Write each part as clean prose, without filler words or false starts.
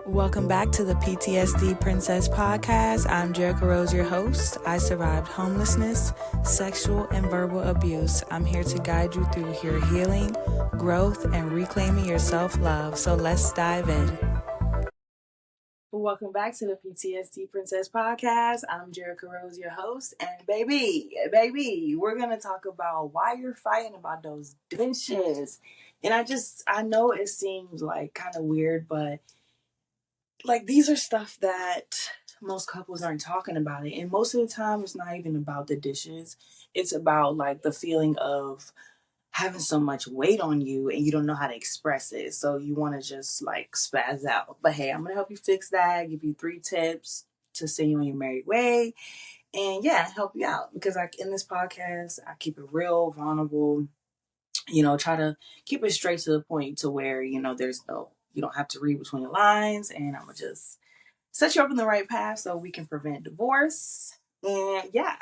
Welcome back to the PTSD Princess Podcast. I'm Jerica Rose, your host. I survived homelessness, sexual, and verbal abuse. I'm here to guide you through your healing, growth, and reclaiming your self-love. So let's dive in. Welcome back to the PTSD Princess Podcast. I'm Jerica Rose, your host. And baby, we're going to talk about why you're fighting about those dishes. And I know it seems like kind of weird, but like these are stuff that most couples aren't talking about it, and most of the time it's not even about the dishes. It's about like the feeling of having so much weight on you and you don't know how to express it, so you want to just like spaz out. But hey, I'm gonna help you fix that, give you 3 tips to send you on your merry way, and yeah, help you out, because like in this podcast I keep it real vulnerable, try to keep it straight to the point to where you don't have to read between the lines, and I'm gonna just set you up in the right path so we can prevent divorce. And yeah,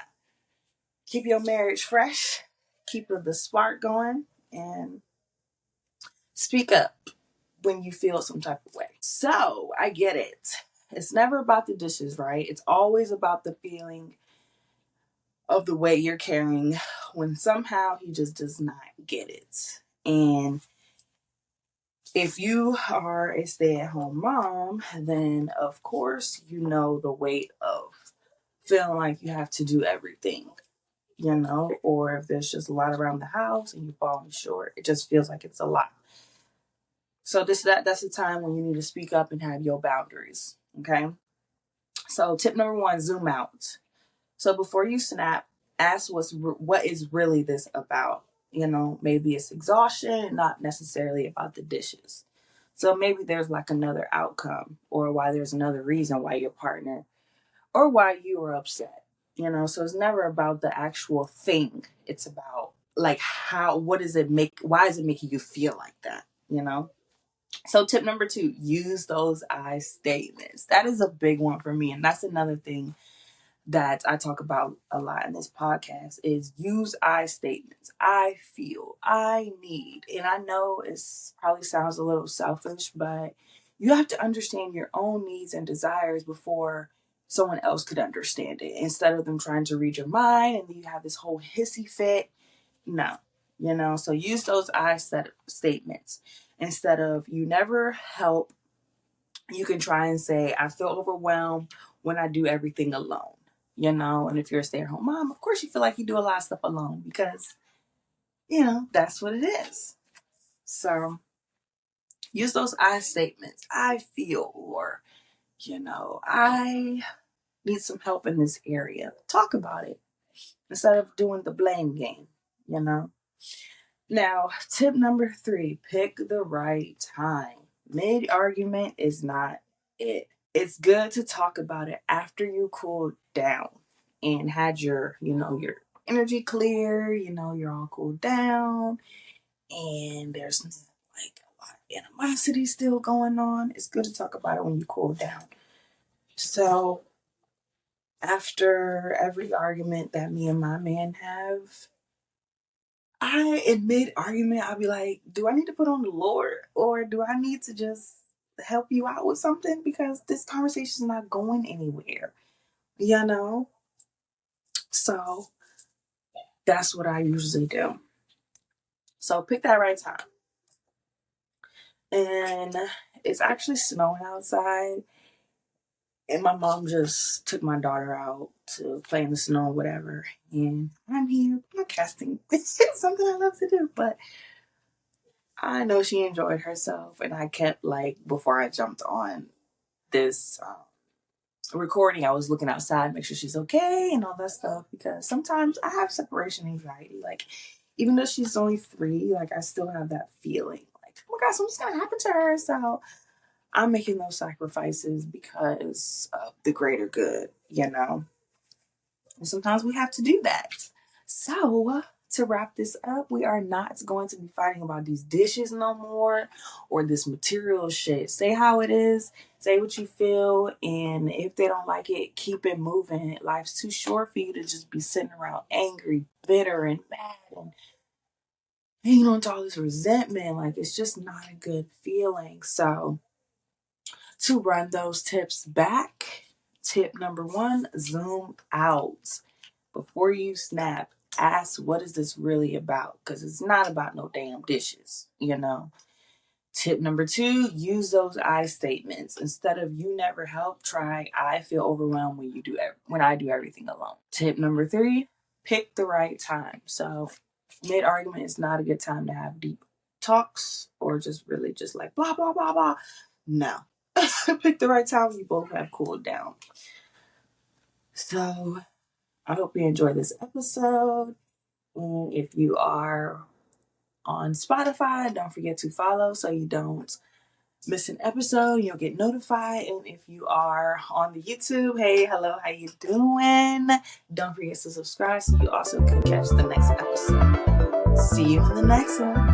keep your marriage fresh, keep the spark going, and speak up when you feel some type of way. So I get it. It's never about the dishes, right? It's always about the feeling of the weight you're carrying when somehow he just does not get it. And if you are a stay-at-home mom, then of course you know the weight of feeling like you have to do everything, or if there's just a lot around the house and you're falling short, it just feels like it's a lot. So that's the time when you need to speak up and have your boundaries. Okay. So tip number 1, zoom out. So before you snap, ask what is really this about. Maybe it's exhaustion, not necessarily about the dishes. So maybe there's like another outcome, or why there's another reason why your partner or why you are upset. So it's never about the actual thing. It's about like what does it make, why is it making you feel like that? So tip number 2, use those I statements. That is a big one for me. And that's another thing that I talk about a lot in this podcast is use I statements. I feel, I need. And I know it's probably sounds a little selfish, but you have to understand your own needs and desires before someone else could understand it. Instead of them trying to read your mind and then you have this whole hissy fit. No, so use those statements. Instead of you never help, you can try and say, I feel overwhelmed when I do everything alone. And if you're a stay-at-home mom, of course you feel like you do a lot of stuff alone because, that's what it is. So use those I statements. I feel, or, I need some help in this area. Talk about it instead of doing the blame game, you know. Now, tip number 3, pick the right time. Mid-argument is not it. It's good to talk about it after you cooled down and had your energy clear, you're all cooled down and there's like a lot of animosity still going on. It's good to talk about it when you cool down. So after every argument that me and my man have, in mid argument, I'll be like, do I need to put on the Lord or do I need to just help you out with something? Because this conversation is not going anywhere, So that's what I usually do. So pick that right time. And it's actually snowing outside. And my mom just took my daughter out to play in the snow or whatever. And I'm here podcasting. It's something I love to do. But I know she enjoyed herself. And I kept, before I jumped on this recording, I was looking outside, make sure she's okay and all that stuff. Because sometimes I have separation anxiety. Even though she's only 3, I still have that feeling. Oh my God, something's going to happen to her. So I'm making those sacrifices because of the greater good, And sometimes we have to do that. So, to wrap this up, we are not going to be fighting about these dishes no more or this material shit. Say how it is, say what you feel, and if they don't like it, keep it moving. Life's too short for you to just be sitting around angry, bitter, and mad and hanging on to all this resentment. It's just not a good feeling. So, To run those tips back, tip number 1, zoom out. Before you snap, ask, what is this really about? Because it's not about no damn dishes, you know? Tip number 2, use those I statements. Instead of you never help, try I feel overwhelmed when I do everything alone. Tip number 3, pick the right time. So mid argument is not a good time to have deep talks or just really just like blah blah blah blah. No. Pick the right time when you both have cooled down. So I hope you enjoy this episode. And if you are on Spotify, don't forget to follow so you don't miss an episode. You'll get notified. And if you are on the YouTube, hey, hello, how you doing? Don't forget to subscribe so you also can catch the next episode. See you in the next one.